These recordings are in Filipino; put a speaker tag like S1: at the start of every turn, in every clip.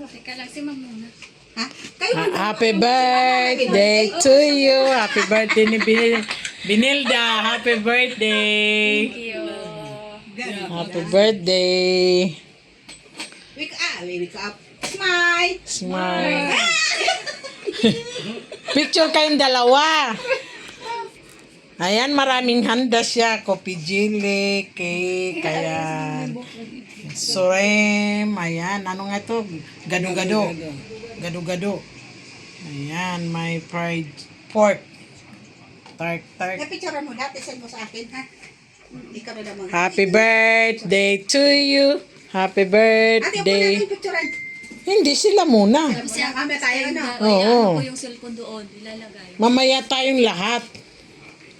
S1: Teka lang, si Ma'am muna.
S2: Ha? Kayo
S3: Happy birthday to you. Happy birthday ni Binilda. Happy birthday.
S1: Thank you.
S3: Happy birthday.
S2: Wake up. Smile.
S3: Smile. Picture kayong dalawa. Ayan, maraming handa siya. Kopi jelly, cake, ayan. Surem, ayan. Ano nga ito? Gado-gado. Gado-gado. Ayan, may fried pork. Tart.
S2: Napicturean mo dati, send mo sa akin, ha? Ikaw na naman.
S3: Happy birthday to you. Happy
S2: Ate, ako na
S3: birthday.
S2: yung picturean.
S3: Hindi sila muna.
S2: Kasi ang kami tayo, ano?
S3: Oo.
S1: Ano ko yung cellphone doon, ilalagay.
S3: Mamaya tayong lahat.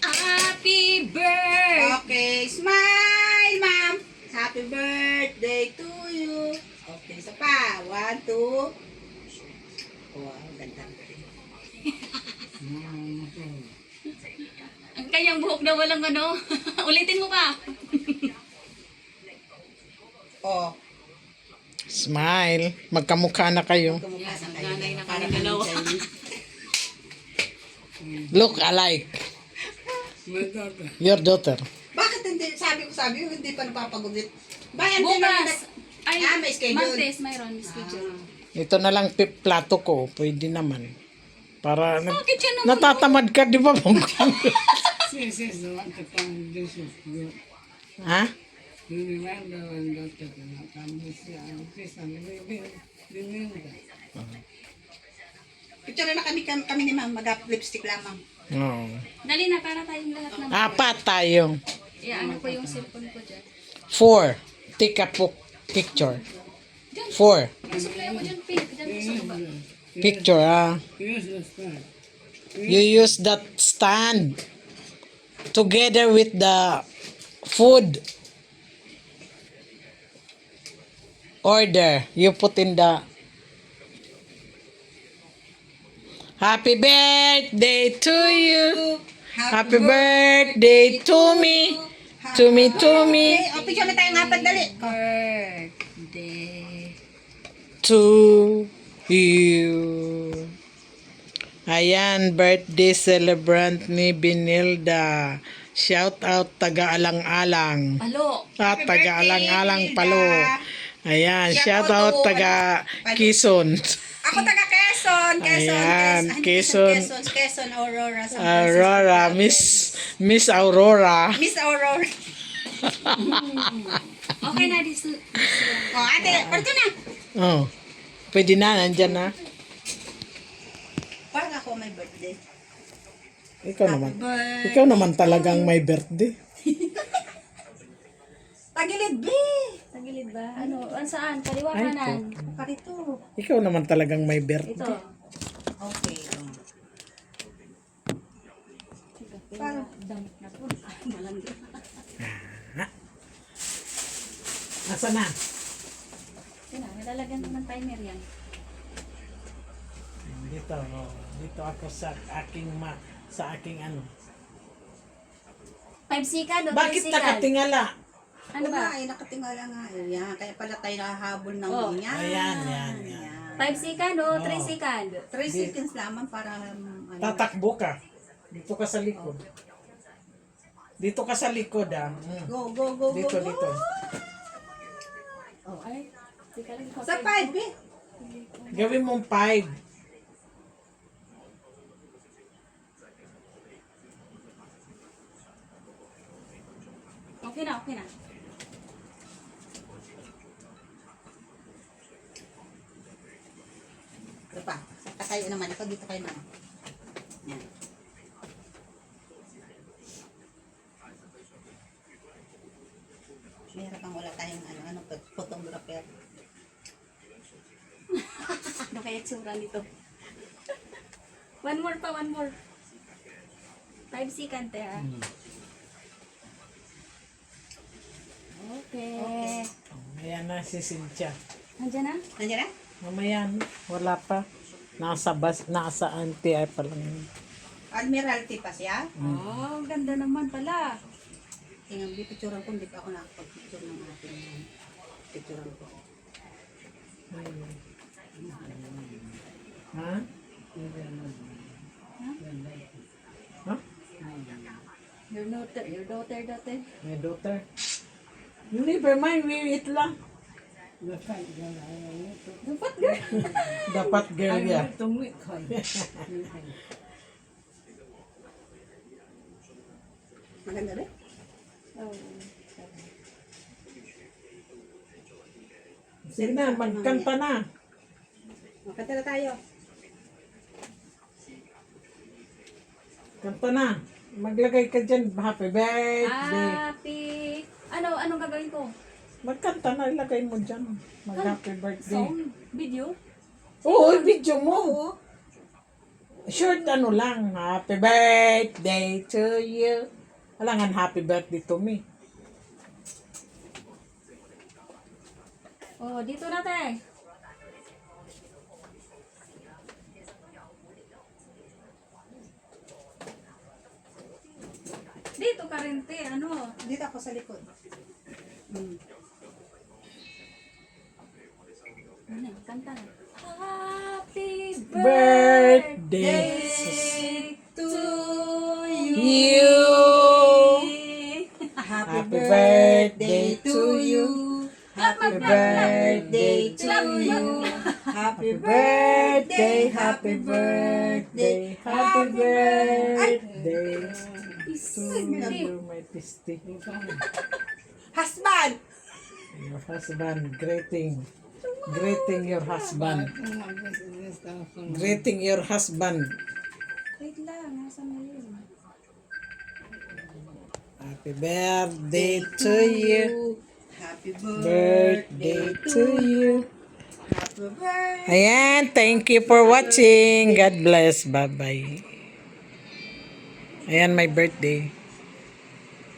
S1: Happy birthday!
S2: Okay, smile, ma'am. Happy birthday to you. Okay, isa pa. 1, 2. Wow, ganda.
S1: Ang kanyang buhok na walang ano. Ulitin mo pa.
S2: Oh,
S3: Smile. Magkamukha na kayo.
S2: kumukha sa kayo.
S1: Nanay na
S2: Para
S1: kami dalawa.
S2: Chinese.
S3: Look alike. Your daughter.
S2: Bakit hindi, sabi ko, hindi pa napapagulit. Bayan din naman.
S1: Bukas. Ay,
S2: May schedule.
S1: Martes, mayroon schedule.
S3: Ito na lang plato ko. Pwede naman. Para
S1: Bakit yan naman?
S3: natatamad ka, di ba? Ha?
S2: Picture na kami ni ma'am, mag-lipstick lamang.
S3: Oo.
S1: Dali na, para tayong lahat na.
S3: Apat tayo.
S1: Ano ko yung cellphone ko dyan.
S3: 4. Take a picture. 4.
S1: Masuklay mo dyan, pink. Dyan mo sa baba.
S3: Picture, ah. You use that stand together with the food order. You put in the Happy birthday to you. Happy birthday to me. To me.
S2: Okay, o picture na tayong apat, dali.
S1: Birthday.
S3: To you. Ayan, birthday celebrant ni Binilda. Shout out taga-alang-alang.
S1: Palo.
S3: At taga-alang-alang
S2: Binilda.
S3: palo. Ayan, shout
S2: Shout
S3: out
S2: out to
S3: taga Quezon.
S2: Ako taga Quezon.
S3: Ayan,
S2: Quezon.
S3: Quezon.
S2: Quezon, Aurora. San Francisco.
S3: Aurora, Miss Aurora.
S2: Miss Aurora.
S1: Okay na, this.
S2: Oh, ate, parto na.
S3: Oh. Pwede na, nandyan na.
S2: Parang ako may birthday.
S3: Ikaw naman. Ikaw naman talagang may birthday.
S2: Tagilid, B.
S1: Tagilid ba? Ano? Saan? Kaliwa kanan.
S2: Parito.
S3: Ikaw naman talagang may birthday.
S1: Ito.
S2: Okay. Parang
S1: Damit na po.
S3: Asa na?
S1: Yun na, nalalagyan naman timer yan.
S3: Dito, oh. Dito ako sa aking ano.
S1: 5 second o 3
S3: Bakit
S1: second?
S3: nakatingala?
S1: Ano ba?
S2: Ay, nakatingala nga. Yan, kaya pala tayo nakahabol ng
S1: Oh.
S2: ganyan.
S3: Ayan.
S1: 5 second o 3 second?
S2: 3 seconds lamang para ano.
S3: Tatakbo ka. Dito ka sa likod. Dito ka sa likod, ah.
S2: Go.
S3: Dito.
S1: Oh, ay. Teka lang.
S2: Sa 5, B.
S3: Gawin mong 5.
S1: Okay na.
S2: Ito pa. Tayo naman. Ito dito kayo naman. Yan. Meron kang wala tayong photographer.
S1: Ano kaya tsura nito? One more. 5 second, ha? Okay.
S3: Ayan na si Cynthia.
S1: Nandiyan na?
S2: Nandiyan na?
S3: Mamaya, wala pa. Nasa auntie ay pa lang.
S2: Admiralty pa siya.
S1: Oh, ganda naman pala.
S2: Tingnan, picturean ko. Hindi pa ako nakapag-picture ng ating picturean ko.
S3: Ha? Ha?
S1: Your daughter.
S3: My daughter. Never mind, we eat lang. Dapat girl ya.
S2: Maganda rin.
S1: Oh.
S3: Sige na, magkanta na.
S2: Makanta na tayo.
S3: Kanta na. Maglagay ka dyan, happy birthday.
S1: Happy... Anong gagawin ko?
S3: Magkanta na, ilagay mo dyan. Mag-happy birthday.
S1: Song? Video?
S3: Oo, video mo. Short ano lang, happy birthday to you. Alangan happy birthday to me.
S1: Oh, dito natin. Dito ka rin, te. Ano?
S2: Dito ako sa likod.
S1: Ano? Kanta na. Happy
S3: Birthday
S2: To
S3: you.
S2: Happy
S3: Happy birthday to you.
S2: Happy birthday to you. Happy birthday, happy birthday,
S3: happy birthday to you, my pisty.
S2: Husband!
S3: Your husband, greeting your husband. Greeting your husband.
S1: Wait lang. Nasaan na yun?
S3: Happy birthday to you.
S2: Happy
S3: Birthday to you.
S2: Happy birthday.
S3: Ayan, thank you for watching. God bless. Bye-bye. Ayan, my birthday.